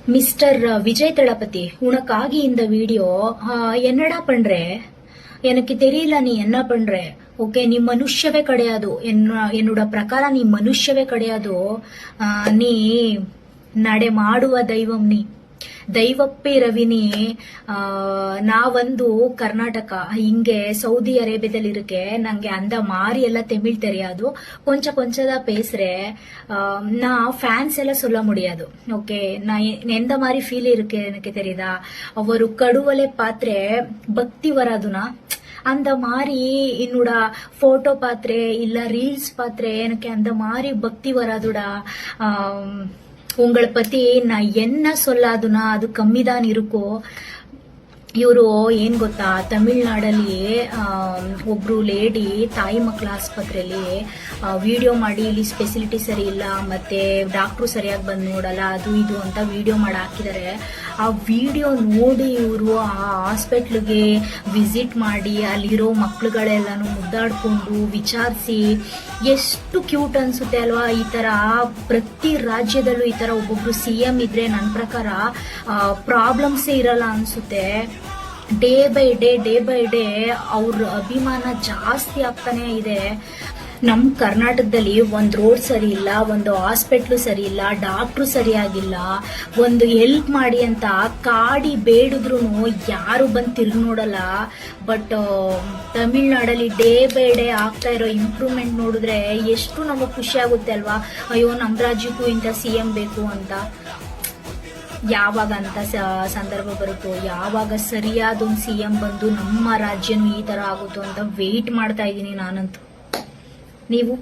mister Vijay தளபதி உனக்காகி இந்த video என்னடா பண்ற எனக்கு தெரியல நீ என்ன பண்ற ஓகே நீ மனுಷ್யவே கிடையாது என்னோட ಪ್ರಕಾರ ನೀ ಮನುಷ್ಯವೇ கிடையாது ನೀ ನಡೆ ಮಾಡುವ ದೈವಂ ನೀ ದೈವಪ್ಪೇ ರವಿನಿ ನಾವೊಂದು ಕರ್ನಾಟಕ ಹಿಂಗೆ ಸೌದಿ ಅರೇಬಿಯಾದಲ್ಲಿ ಇರುಕೆ ನಂಗೆ அந்த மாதிரி எல்லாம் தமிழ் தெரியாது கொஞ்சம் கொஞ்சதா பேசுறேன் நான் ஃபேன்ஸ் எல்லாம் சொல்ல முடியாது ஓகே நான் எந்த மாதிரி ஃபீல் இருக்கு எனக்கு தெரியுதா ஒரு கடுவலை பாத்திரே பக்தி வராதுனா அந்த மாதிரி என்னோட போட்டோ பாத்திரே இல்ல ரீல்ஸ் பாத்திரே எனக்கு அந்த மாதிரி பக்தி வராதுடா உங்களை பத்தி நான் என்ன சொல்லாதுனா ಅದು ಕಮ್ಮಿದಾನ್ ಇರುಕೋ ಇವರು ಏನ್ ಗೊತ್ತಾ ತಮಿಳ್ನಾಡಲ್ಲಿ ಒಬ್ರು ಲೇಡಿ ತಾಯಿ ಮಕ್ಕಳ ಆಸ್ಪತ್ರೆಯಲ್ಲಿ ವಿಡಿಯೋ ಮಾಡಿ ಇಲ್ಲಿ ಫೆಸಿಲಿಟಿ ಸರಿ ಇಲ್ಲ ಮತ್ತೆ ಡಾಕ್ಟ್ರು ಸರಿಯಾಗಿ ಬಂದು ನೋಡಲ್ಲ ಅದು ಇದು ಅಂತ ವಿಡಿಯೋ ಮಾಡಿ ಹಾಕಿದ್ದಾರೆ ಆ ವಿಡಿಯೋ ನೋಡಿ ಇವರು ಆ ಹಾಸ್ಪಿಟ್ಲಿಗೆ ವಿಸಿಟ್ ಮಾಡಿ ಅಲ್ಲಿರೋ ಮಕ್ಕಳುಗಳೆಲ್ಲಾನು ಮುದ್ದಾಡ್ಕೊಂಡು ವಿಚಾರಿಸಿ ಎಷ್ಟು ಕ್ಯೂಟ್ ಅನ್ಸುತ್ತೆ ಅಲ್ವಾ ಈ ತರ ಪ್ರತಿ ರಾಜ್ಯದಲ್ಲೂ ಈ ತರ ಒಬ್ಬೊಬ್ರು ಸಿಎಂ ಇದ್ರೆ ನನ್ನ ಪ್ರಕಾರ ಪ್ರಾಬ್ಲಮ್ಸೇ ಇರಲ್ಲ ಅನ್ಸುತ್ತೆ ಡೇ ಬೈ ಡೇ ಅವ್ರ ಅಭಿಮಾನ ಜಾಸ್ತಿ ಆಗ್ತಾನೆ ಇದೆ ನಮ್ ಕರ್ನಾಟಕದಲ್ಲಿ ಒಂದ್ ರೋಡ್ ಸರಿ ಇಲ್ಲ ಒಂದು ಹಾಸ್ಪಿಟ್ಲು ಸರಿ ಇಲ್ಲ ಡಾಕ್ಟ್ರು ಸರಿಯಾಗಿಲ್ಲ ಒಂದು ಹೆಲ್ಪ್ ಮಾಡಿ ಅಂತ ಕಾಡಿ ಬೇಡಿದ್ರು ಯಾರು ಬಂದು ತಿರುಗಿ ನೋಡಲ್ಲ ಬಟ್ ತಮಿಳ್ನಾಡಲ್ಲಿ ಡೇ ಬೈ ಡೇ ಆಗ್ತಾ ಇರೋ ಇಂಪ್ರೂವ್ಮೆಂಟ್ ನೋಡಿದ್ರೆ ಎಷ್ಟು ನಮಗೆ ಖುಷಿ ಆಗುತ್ತೆ ಅಲ್ವಾ ಅಯ್ಯೋ ನಮ್ ರಾಜ್ಯಕ್ಕೂ ಇಂಥ ಸಿಎಂ ಬೇಕು ಅಂತ ಯಾವಾಗ ಅಂತ ಸಂದರ್ಭ ಬರುತ್ತೋ ಯಾವಾಗ ಸರಿಯಾದ ಒಂದು ಸಿಎಂ ಬಂದು ನಮ್ಮ ರಾಜ್ಯನೂ ಈ ತರ ಆಗುತ್ತೋ ಅಂತ ವೇಟ್ ಮಾಡ್ತಾ ಇದ್ದೀನಿ ನಾನಂತೂ ನೀವು